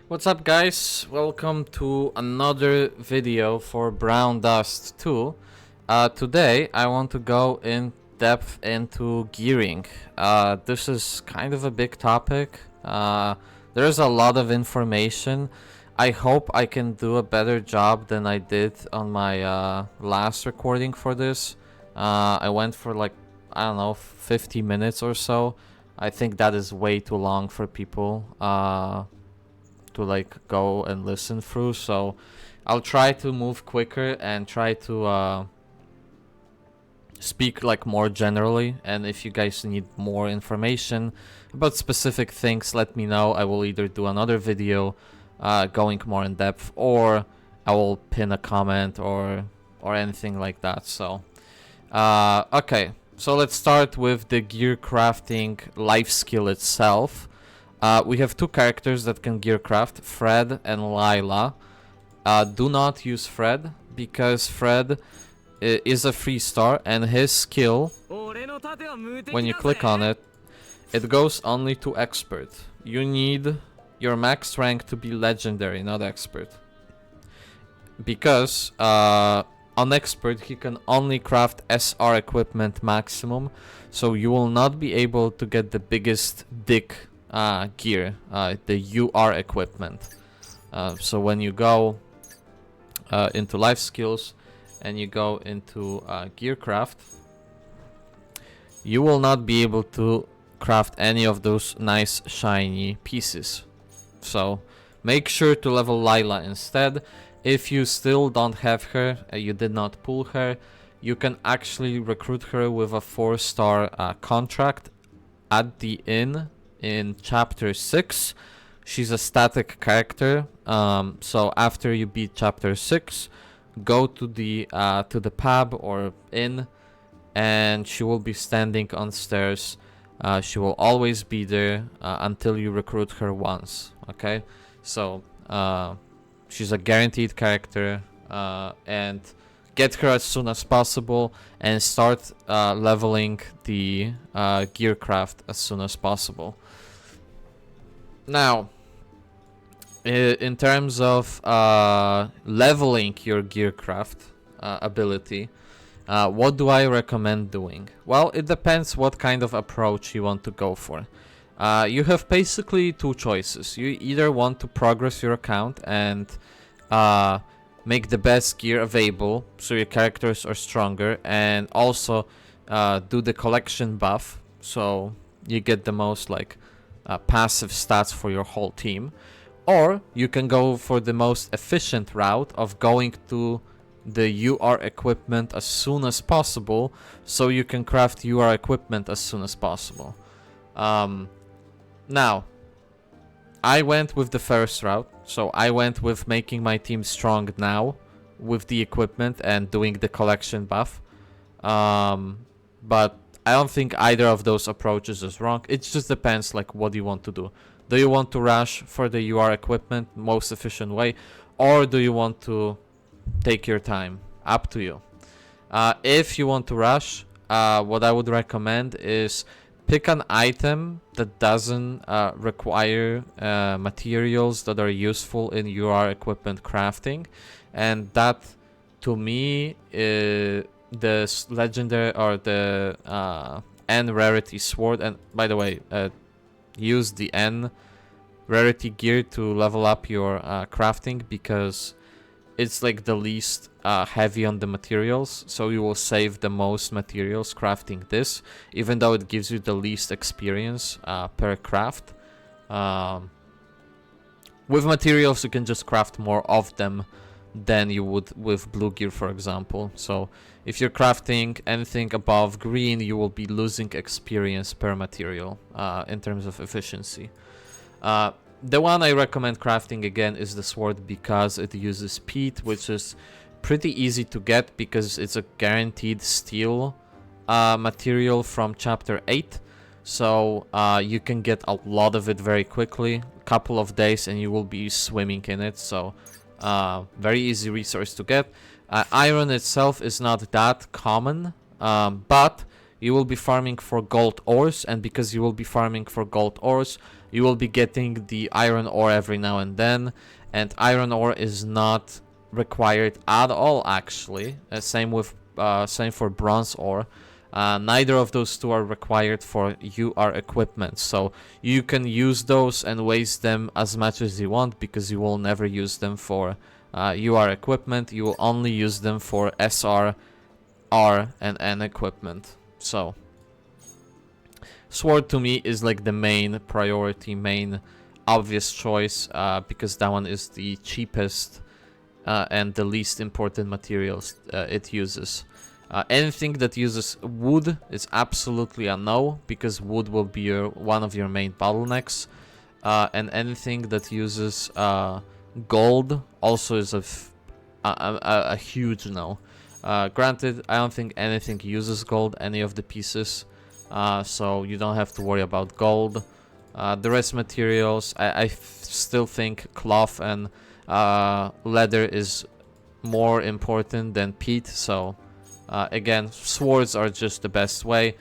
What's up, guys? Welcome to another video for Brown Dust 2. Today I want to go in depth into gearing. This is kind of a big topic. There's a lot of information. I hope I can do a better job than I did on my last recording for this. I went for like, I don't know, 50 minutes or so. I think that is way too long for people to like go and listen through, so I'll try to move quicker and try to speak like more generally. And if you guys need more information about specific things, let me know. I will either do another video going more in depth, or I will pin a comment or anything like that. So okay, so let's start with the gear crafting life skill itself. We have two characters that can gear craft, Fred and Lila. Do not use Fred, because Fred is a 3-star, and his skill, when you click on it, it goes only to expert. You need your max rank to be legendary, not expert. Because on expert he can only craft SR equipment maximum, so you will not be able to get the biggest dick gear, the UR equipment. So when you go into life skills and you go into gear craft, you will not be able to craft any of those nice shiny pieces. So make sure to level Lila instead. If you still don't have her, you did not pull her, you can actually recruit her with a 4-star contract at the inn in chapter 6. She's a static character, so after you beat chapter 6, go to the pub or inn, and she will be standing on stairs. She will always be there until you recruit her once. Okay, so she's a guaranteed character, and get her as soon as possible and start leveling the gear craft as soon as possible. Now, in terms of leveling your gearcraft ability, what do I recommend doing? Well, it depends what kind of approach you want to go for. You have basically two choices. You either want to progress your account and make the best gear available so your characters are stronger, and also do the collection buff so you get the most like passive stats for your whole team. Or you can go for the most efficient route of going to the UR equipment as soon as possible, so you can craft UR equipment as soon as possible. Now, I went with the first route, so I went with making my team strong now with the equipment and doing the collection buff. But I don't think either of those approaches is wrong. It just depends like what you want to do. Do you want to rush for the UR equipment most efficient way, or do you want to take your time? Up to you. If you want to rush, what I would recommend is pick an item that doesn't require materials that are useful in UR equipment crafting, and that to me the legendary or the N rarity sword. And by the way, use the N rarity gear to level up your crafting, because it's like the least heavy on the materials, so you will save the most materials crafting this, even though it gives you the least experience per craft. With materials you can just craft more of them than you would with blue gear, for example. So if you're crafting anything above green, you will be losing experience per material in terms of efficiency. The one I recommend crafting again is the sword, because it uses peat, which is pretty easy to get because it's a guaranteed steel material from chapter 8. So you can get a lot of it very quickly, a couple of days, and you will be swimming in it. So very easy resource to get. Iron itself is not that common, but you will be farming for gold ores, and because you will be farming for gold ores, you will be getting the iron ore every now and then, and iron ore is not required at all actually. Same for bronze ore. Neither of those two are required for UR equipment, so you can use those and waste them as much as you want, because you will never use them for UR equipment. You will only use them for SR, R, and N equipment. So sword to me is like the main priority, main obvious choice, because that one is the cheapest and the least important materials it uses. Anything that uses wood is absolutely a no, because wood will be one of your main bottlenecks. And anything that uses gold also is a huge no. Granted, I don't think anything uses gold, any of the pieces, so you don't have to worry about gold. The rest materials, I still think cloth and leather is more important than peat, so again, swords are just the best way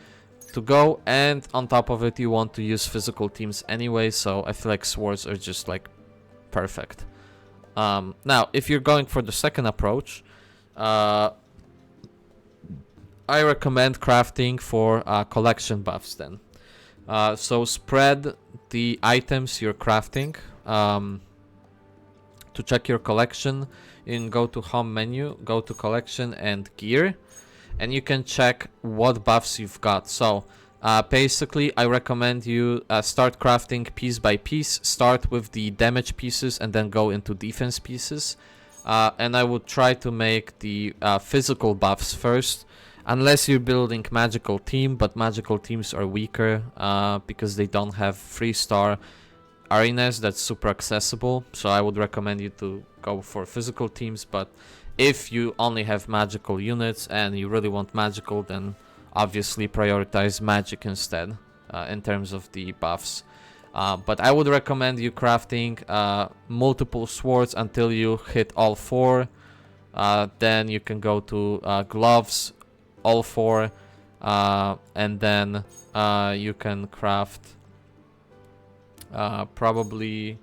to go, and on top of it you want to use physical teams anyway, so I feel like swords are just like perfect. Now, if you're going for the second approach, I recommend crafting for collection buffs then. So spread the items you're crafting. To check your collection, you can go to home menu, go to collection and gear, and you can check what buffs you've got. So basically I recommend you start crafting piece by piece. Start with the damage pieces and then go into defense pieces, and I would try to make the physical buffs first, unless you're building magical team, but magical teams are weaker because they don't have 3-star arenas that's super accessible. So I would recommend you to go for physical teams, but if you only have magical units and you really want magical, then obviously prioritize magic instead in terms of the buffs. But I would recommend you crafting multiple swords until you hit all 4. Then you can go to gloves, all 4, and then you can craft probably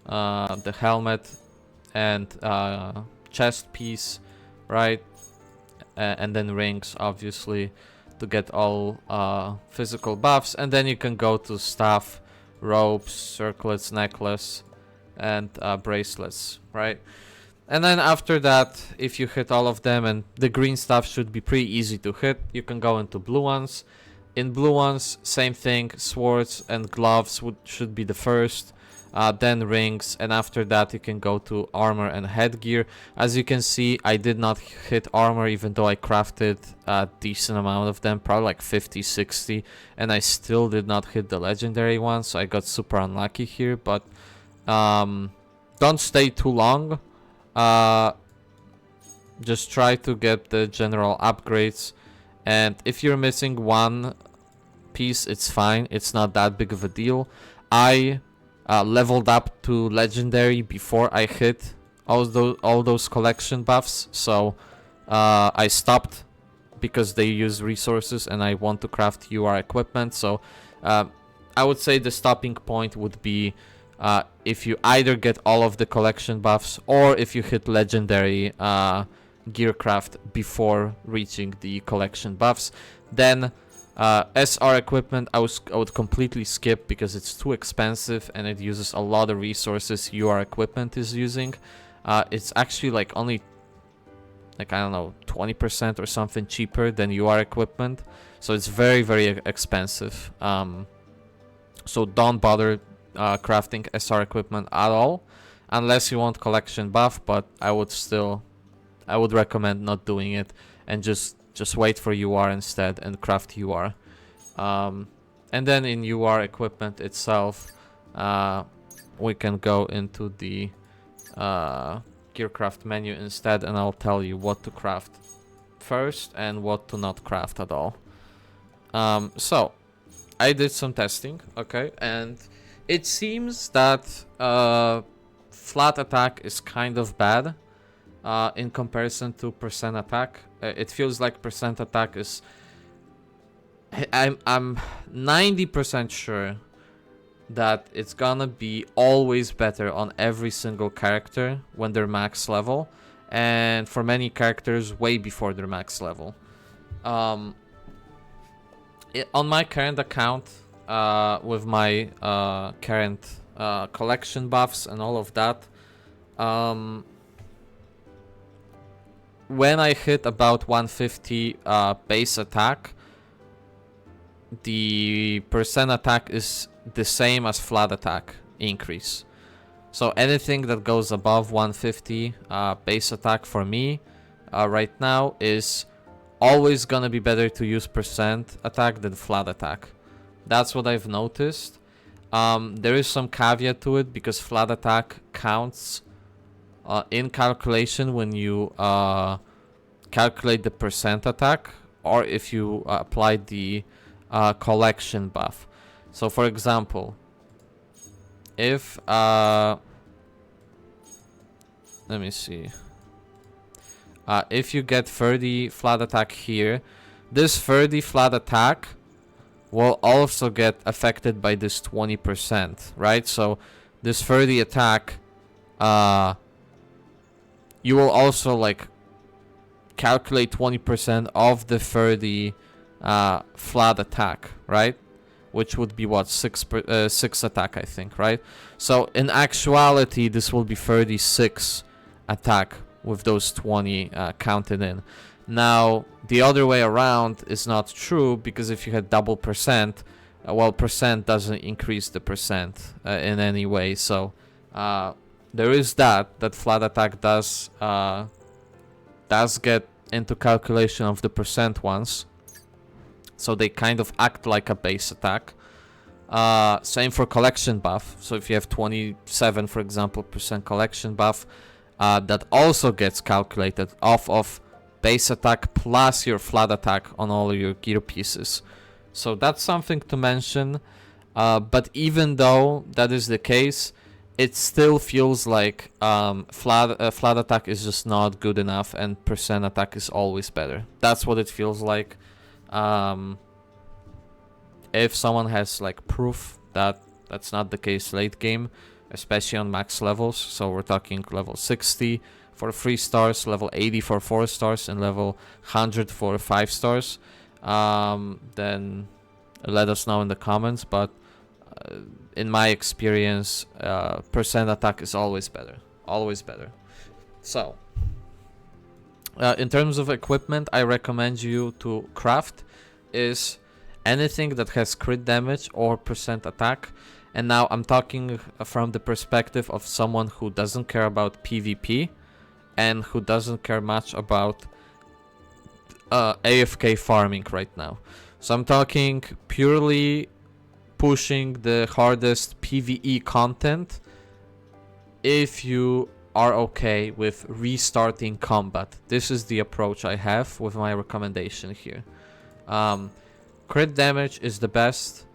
the helmet and chest piece, right? And then rings, obviously, to get all physical buffs. And then you can go to staff, ropes, circlets, necklace, and bracelets, right? And then after that, if you hit all of them, and the green stuff should be pretty easy to hit, you can go into blue ones. In blue ones, same thing, swords and gloves should be the first, then rings, and after that you can go to armor and headgear. As you can see, I did not hit armor even though I crafted a decent amount of them, probably like 50, 60, and I still did not hit the legendary one, so I got super unlucky here. But don't stay too long, just try to get the general upgrades. And if you're missing one piece, it's fine. It's not that big of a deal. I leveled up to legendary before I hit all those collection buffs. So I stopped because they use resources and I want to craft UR equipment. So I would say the stopping point would be if you either get all of the collection buffs or if you hit legendary gearcraft before reaching the collection buffs. Then SR equipment I would completely skip because it's too expensive and it uses a lot of resources UR equipment is using. It's actually like only like, I don't know, 20% or something cheaper than UR equipment, so it's very, very expensive. So don't bother crafting SR equipment at all unless you want collection buff, but I would recommend not doing it and just wait for UR instead and craft UR. And then in UR equipment itself, we can go into the gearcraft menu instead, and I'll tell you what to craft first and what to not craft at all. So I did some testing, okay, and it seems that flat attack is kind of bad in comparison to percent attack. It feels like percent attack is... I'm 90% sure that it's gonna be always better on every single character when they're max level, and for many characters way before their max level. On my current account, with my current collection buffs and all of that, when I hit about 150 base attack, the percent attack is the same as flat attack increase. So anything that goes above 150 base attack for me right now is always gonna be better to use percent attack than flat attack. That's what I've noticed. There is some caveat to it because flat attack counts in calculation when you calculate the percent attack, or if you apply the collection buff. So for example, if let me see, if you get 30 flat attack here, this 30 flat attack will also get affected by this 20%, right? So this 30 attack, you will also like calculate 20% of the 30 flat attack, right? Which would be what, 6 attack, I think, right? So in actuality, this will be 36 attack with those 20 counted in. Now, the other way around is not true, because if you had double percent, well, percent doesn't increase the percent in any way. So there is that flat attack does get into calculation of the percent ones. So they kind of act like a base attack. Same for collection buff. So if you have 27, for example, percent collection buff, that also gets calculated off of base attack plus your flat attack on all your gear pieces. So that's something to mention. But even though that is the case, it still feels like flat attack is just not good enough, and percent attack is always better. That's what it feels like. If someone has like proof that that's not the case late game, especially on max levels, so we're talking level 60 for 3 stars, level 80 for 4 stars, and level 100 for 5 stars, then let us know in the comments. But in my experience, percent attack is always better. So in terms of equipment, I recommend you to craft is anything that has crit damage or percent attack. And now I'm talking from the perspective of someone who doesn't care about PvP and who doesn't care much about AFK farming right now. So I'm talking purely pushing the hardest PvE content if you are okay with restarting combat. This is the approach I have with my recommendation here. Crit damage is the best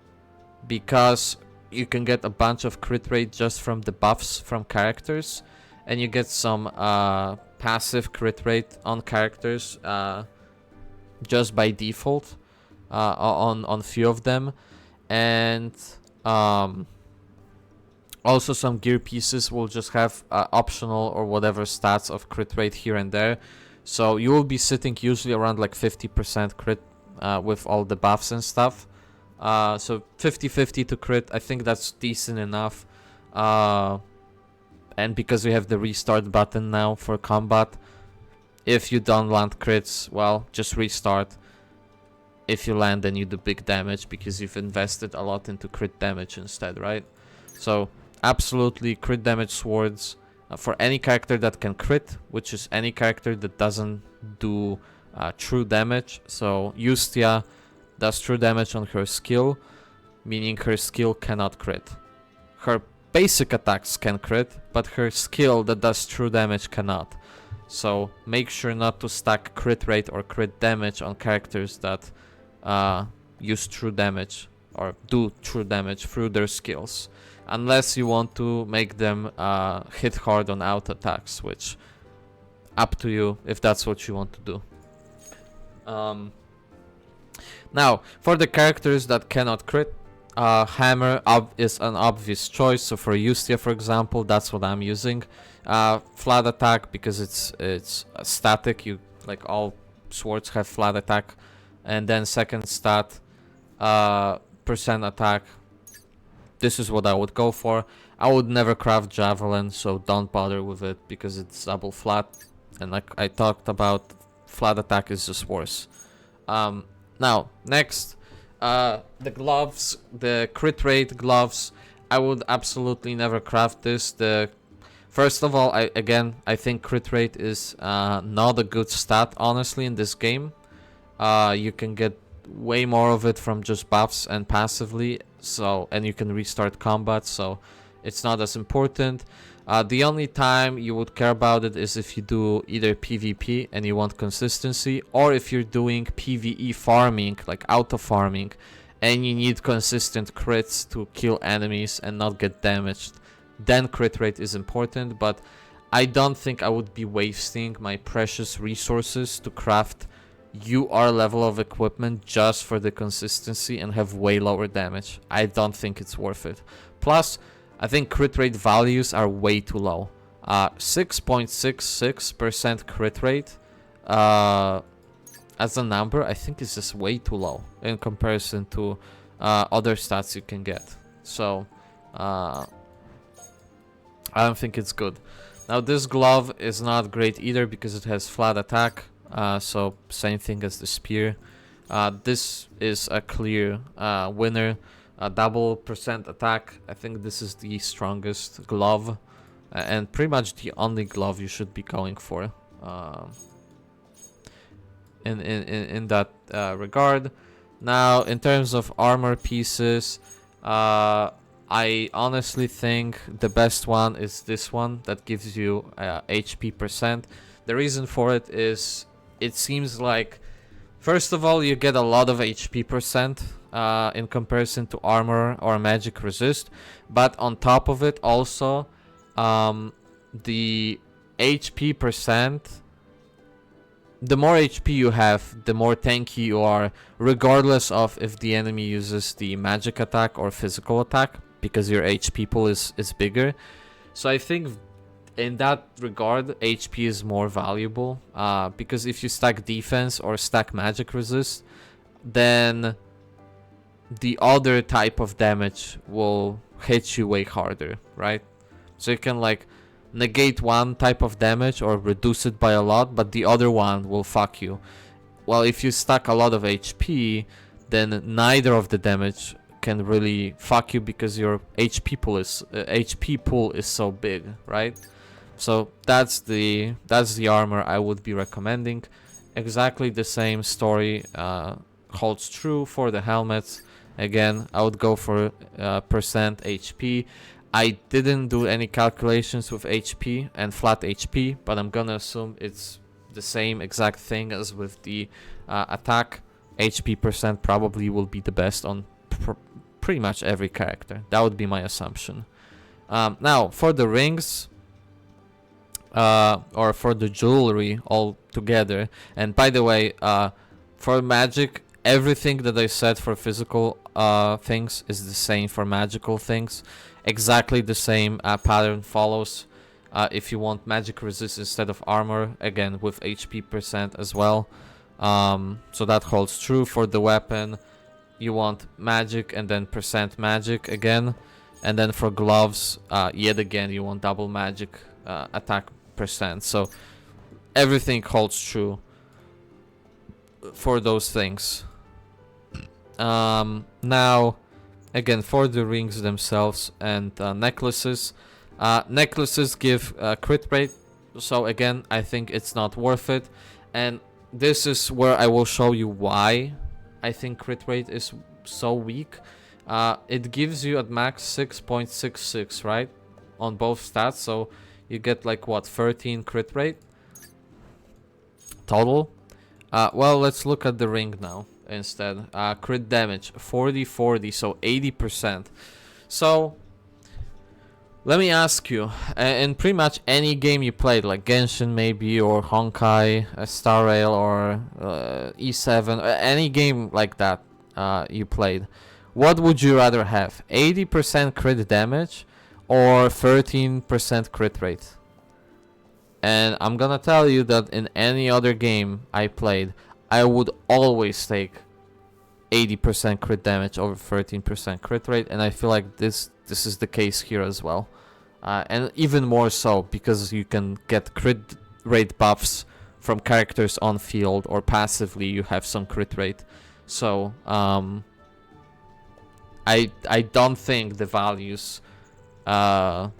because you can get a bunch of crit rate just from the buffs from characters, and you get some passive crit rate on characters just by default on few of them. And also some gear pieces will just have optional or whatever stats of crit rate here and there. So you will be sitting usually around like 50% crit with all the buffs and stuff. So 50-50 to crit, I think that's decent enough. And because we have the restart button now for combat, if you don't land crits, well, just restart. If you land, then you do big damage because you've invested a lot into crit damage instead, right? So absolutely crit damage swords for any character that can crit, which is any character that doesn't do true damage. So Justia does true damage on her skill, meaning her skill cannot crit. Her basic attacks can crit, but her skill that does true damage cannot. So make sure not to stack crit rate or crit damage on characters that use true damage or do true damage through their skills, unless you want to make them hit hard on out attacks, which up to you if that's what you want to do. Now, for the characters that cannot crit, Hammer is an obvious choice. So for Ustia, for example, that's what I'm using. Flat attack because it's static. You like all swords have flat attack, and then second stat, percent attack. This is what I would go for. I would never craft javelin, so don't bother with it because it's double flat, and like I talked about, flat attack is just worse. Now next. The gloves, the crit rate gloves, I would absolutely never craft this. First of all, I think crit rate is not a good stat, honestly, in this game. You can get way more of it from just buffs and passively, and you can restart combat, so it's not as important. The only time you would care about it is if you do either PvP and you want consistency, or if you're doing PvE farming, like auto farming, and you need consistent crits to kill enemies and not get damaged. Then crit rate is important, but I don't think I would be wasting my precious resources to craft UR level of equipment just for the consistency and have way lower damage. I don't think it's worth it. Plus, I think crit rate values are way too low. 6.66% crit rate as a number, I think is just way too low in comparison to other stats you can get. So I don't think it's good. Now this glove is not great either because it has flat attack. So same thing as the spear. This is a clear winner. Double percent attack. I think this is the strongest glove, and pretty much the only glove you should be going for in that regard. Now, in terms of armor pieces, I honestly think the best one is this one that gives you HP percent. The reason for it is it seems like, first of all, you get a lot of HP percent in comparison to armor or magic resist, but on top of it also the HP percent, the more HP you have, the more tanky you are, regardless of if the enemy uses the magic attack or physical attack, because your HP pool is bigger. So I think in that regard HP is more valuable, because if you stack defense or stack magic resist, then the other type of damage will hit you way harder, right? So you can like negate one type of damage or reduce it by a lot, but the other one will fuck you. Well, if you stack a lot of HP, then neither of the damage can really fuck you because your HP pool is so big, right? So that's the armor I would be recommending. Exactly the same story holds true for the helmets. Again, I would go for percent HP. I didn't do any calculations with HP and flat HP, but I'm gonna assume it's the same exact thing as with the attack. HP percent probably will be the best on pretty much every character. That would be my assumption. Now, for the rings, or for the jewelry all together, and by the way, for magic, everything that I said for physical things is the same for magical things. Exactly the same pattern follows. If you want magic resist instead of armor, again with HP percent as well. So that holds true for the weapon. You want magic and then percent magic again. And then for gloves, yet again, you want double magic attack percent. So everything holds true for those things. Now, again, for the rings themselves and necklaces, necklaces give crit rate. So again, I think it's not worth it. And this is where I will show you why I think crit rate is so weak. It gives you at max 6.66, right? On both stats. So you get like what, 13 crit rate total. Well, let's look at the ring now instead. Crit damage 40-40, so 80%. So let me ask you, in pretty much any game you played, like Genshin maybe, or Honkai Star Rail, or E7, any game like that you played, what would you rather have? 80% crit damage or 13% crit rate? And I'm gonna tell you that in any other game I played, I would always take 80% crit damage over 13% crit rate, and I feel like this is the case here as well. And even more so because you can get crit rate buffs from characters on field, or passively you have some crit rate. So I don't think the values are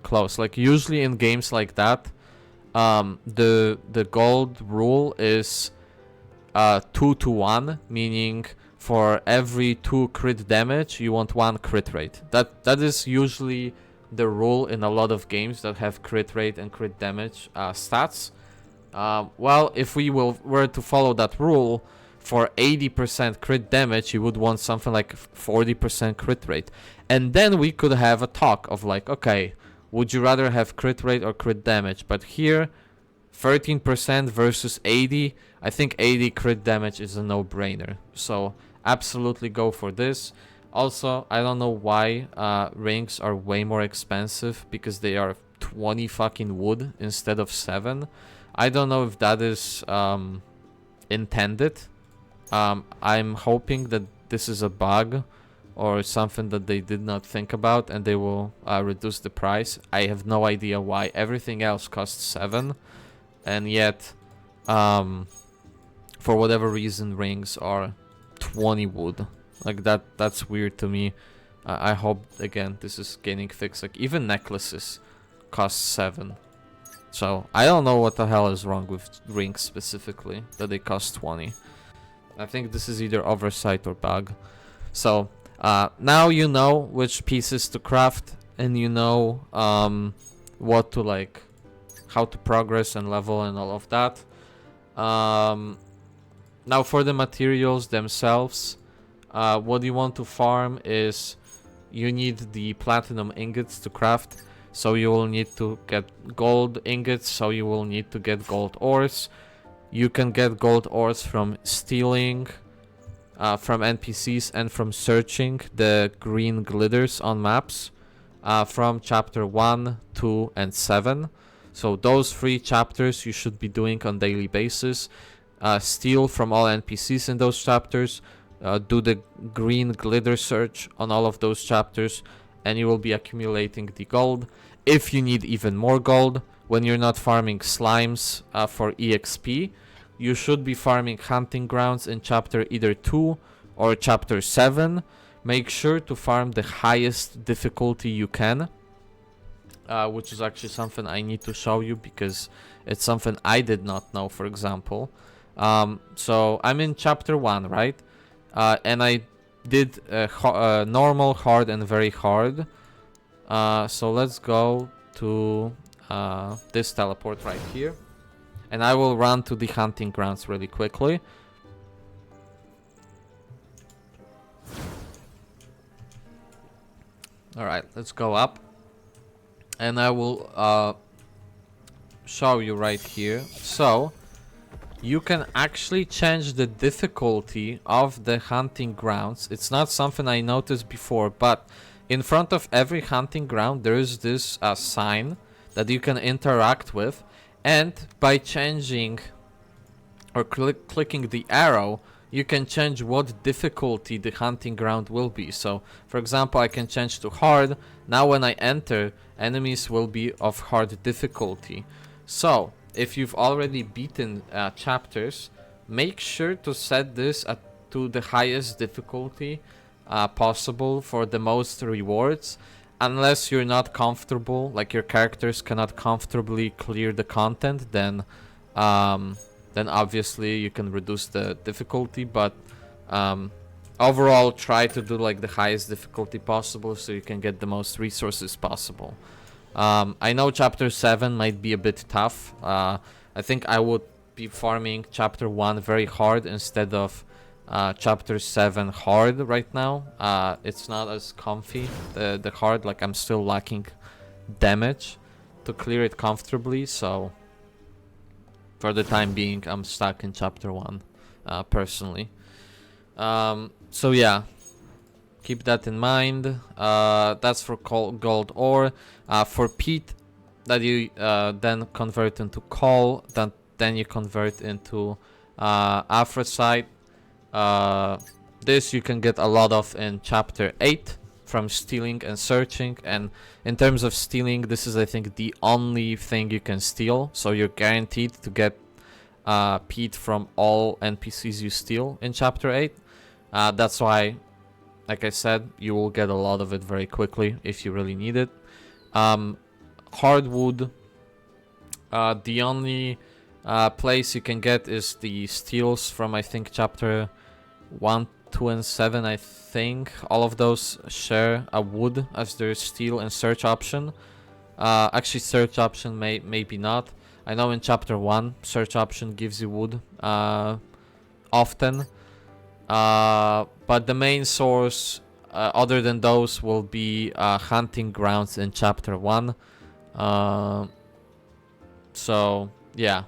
close. Like usually in games like that, the gold rule is 2 to 1, meaning for every 2 crit damage you want 1 crit rate. That is usually the rule in a lot of games that have crit rate and crit damage stats. Well, if we were to follow that rule, for 80% crit damage you would want something like 40% crit rate. And then we could have a talk of like, okay, would you rather have crit rate or crit damage? But here, 13% versus 80, I think 80 crit damage is a no-brainer. So absolutely go for this. Also, I don't know why rings are way more expensive, because they are 20 fucking wood instead of 7. I don't know if that is intended. I'm hoping that this is a bug or something that they did not think about, and they will reduce the price. I have no idea why everything else costs 7, and yet for whatever reason rings are 20 wood. Like that's weird to me. I hope again this is getting fixed. Like even necklaces cost 7. So I don't know what the hell is wrong with rings specifically that they cost 20. I think this is either oversight or bug. So now you know which pieces to craft, and you know what to like, how to progress and level and all of that. Now for the materials themselves, what you want to farm is you need the platinum ingots to craft. So you will need to get gold ingots, so you will need to get gold ores. You can get gold ores from stealing from NPCs and from searching the green glitters on maps from chapter 1, 2, and 7. So those 3 chapters you should be doing on daily basis. Steal from all NPCs in those chapters. Do the green glitter search on all of those chapters, and you will be accumulating the gold. If you need even more gold, when you're not farming slimes for EXP, you should be farming hunting grounds in chapter either 2 or chapter 7. Make sure to farm the highest difficulty you can, which is actually something I need to show you because it's something I did not know, for example. So I'm in chapter 1, right? And I did normal, hard, and very hard. So let's go to this teleport right here. And I will run to the hunting grounds really quickly. Alright, let's go up. And I will show you right here. So you can actually change the difficulty of the hunting grounds. It's not something I noticed before, but in front of every hunting ground there is this sign that you can interact with, and by changing or clicking the arrow, you can change what difficulty the hunting ground will be. So for example, I can change to hard. Now when I enter, enemies will be of hard difficulty. So if you've already beaten chapters, make sure to set this to the highest difficulty possible for the most rewards. Unless you're not comfortable, like your characters cannot comfortably clear the content, then obviously you can reduce the difficulty. But overall, try to do like the highest difficulty possible so you can get the most resources possible. I know chapter 7 might be a bit tough. I think I would be farming chapter 1 very hard instead of chapter 7 hard right now. It's not as comfy, the hard, like I'm still lacking damage to clear it comfortably, so for the time being I'm stuck in chapter 1 personally. So yeah, keep that in mind. That's for gold ore. For peat, that you then convert into coal, then you convert into anthracite. This you can get a lot of in chapter 8 from stealing and searching, and in terms of stealing, this is I think the only thing you can steal, so you're guaranteed to get peat from all NPCs you steal in chapter 8. That's why, like I said, you will get a lot of it very quickly if you really need it. Hardwood, the only place you can get is the steals from I think chapter 1, 2, and 7. I think all of those share a wood as their steal and search option. Actually, search option maybe not. I know in chapter 1 search option gives you wood often, but the main source other than those will be hunting grounds in chapter 1. So yeah,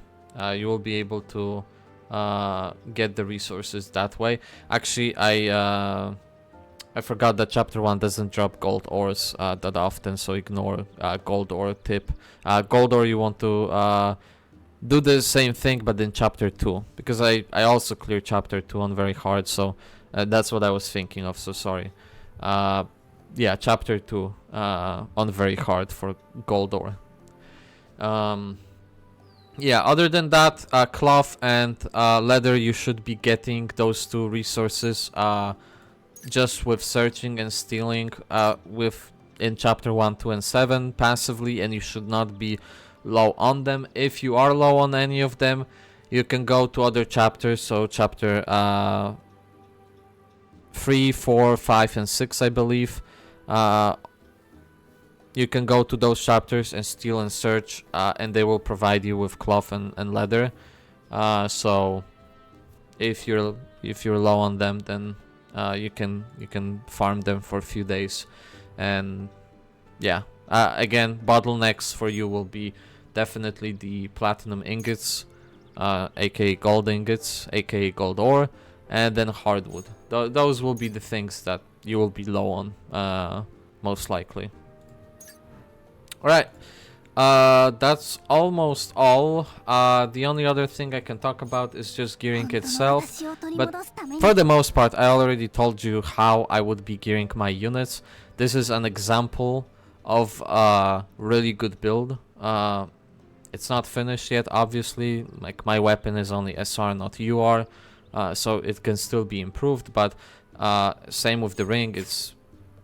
you will be able to get the resources that way. Actually, I forgot that chapter 1 doesn't drop gold ores that often, so ignore gold ore tip. Gold ore you want to do the same thing but in chapter 2, because I also cleared chapter 2 on very hard, so that's what I was thinking of, so sorry. Yeah, chapter 2 on very hard for gold ore. Yeah, other than that, cloth and leather, you should be getting those two resources just with searching and stealing in chapter 1, 2, and 7 passively, and you should not be low on them. If you are low on any of them, you can go to other chapters, so chapter 3, 4, 5, and 6, I believe. You can go to those chapters and steal and search, and they will provide you with cloth and leather. So if you're low on them, then you can farm them for a few days, and yeah. Again, bottlenecks for you will be definitely the platinum ingots, aka gold ingots, aka gold ore, and then hardwood. Those will be the things that you will be low on, most likely. Alright, that's almost all. The only other thing I can talk about is just gearing itself, but for the most part I already told you how I would be gearing my units. This is an example of a really good build. It's not finished yet, obviously, like my weapon is only SR not UR, so it can still be improved, but same with the ring, it's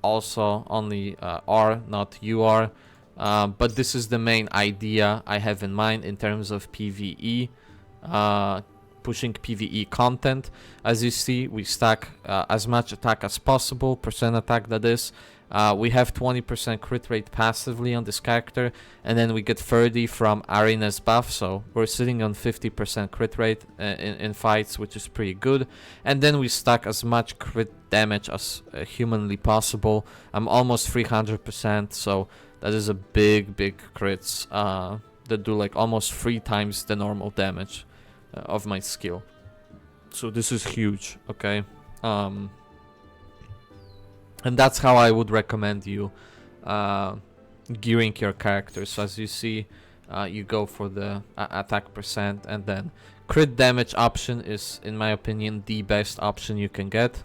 also only R not UR. But this is the main idea I have in mind in terms of PvE, pushing PvE content. As you see, we stack as much attack as possible, percent attack that is. We have 20% crit rate passively on this character, and then we get 30 from Arena's buff, so we're sitting on 50% crit rate in fights, which is pretty good. And then we stack as much crit damage as humanly possible. I'm almost 300%, so that is a big crits that do like almost 3 times the normal damage of my skill. So this is huge, okay? And that's how I would recommend you gearing your characters. So as you see, you go for the attack percent, and then crit damage option is, in my opinion, the best option you can get.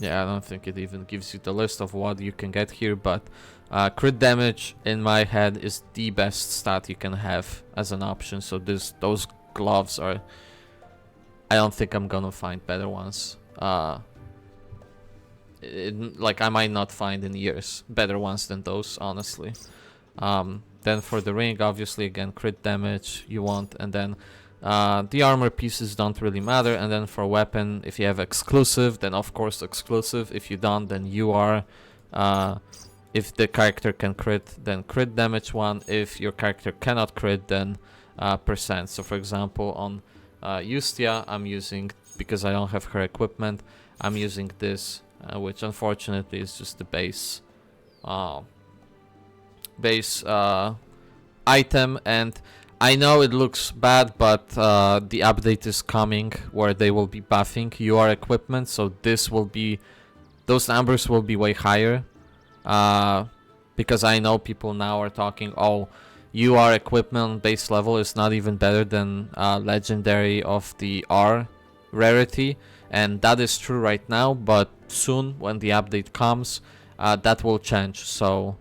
Yeah, I don't think it even gives you the list of what you can get here, but crit damage in my head is the best stat you can have as an option. So those gloves are, I don't think I'm gonna find better ones. Like I might not find in years better ones than those, honestly. Then for the ring, obviously, again, crit damage you want, and then the armor pieces don't really matter. And then for weapon, if you have exclusive, then of course exclusive. If you don't, then you are. If the character can crit, then crit damage 1. If your character cannot crit, then percent. So for example, on Justia, I'm using, because I don't have her equipment, I'm using this, which unfortunately is just the base item, and I know it looks bad, but the update is coming where they will be buffing UR equipment, so this will be, those numbers will be way higher. Because I know people now are talking, oh, UR equipment base level is not even better than legendary of the R rarity, and that is true right now, but soon when the update comes, that will change. So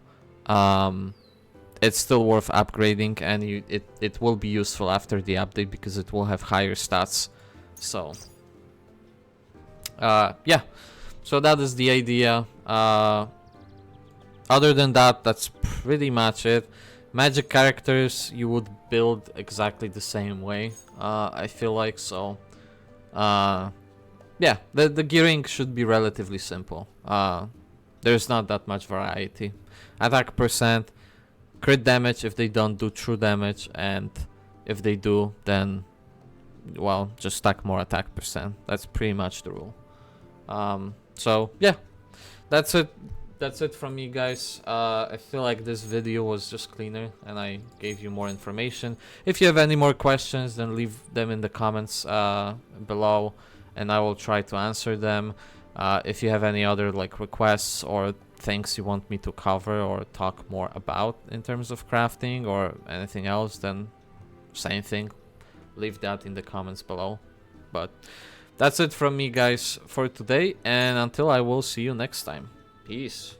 it's still worth upgrading, and it will be useful after the update because it will have higher stats. So yeah, so that is the idea. Other than that, that's pretty much it. Magic characters you would build exactly the same way, I feel like. So yeah, the gearing should be relatively simple. There's not that much variety. Attack percent, crit damage if they don't do true damage, and if they do, then, well, just stack more attack percent. That's pretty much the rule. So yeah, that's it. That's it from me, guys. I feel like this video was just cleaner and I gave you more information. If you have any more questions, then leave them in the comments below and I will try to answer them. If you have any other like requests or things you want me to cover or talk more about in terms of crafting or anything else, then same thing. Leave that in the comments below. But that's it from me, guys, for today, and until I will see you next time. Peace.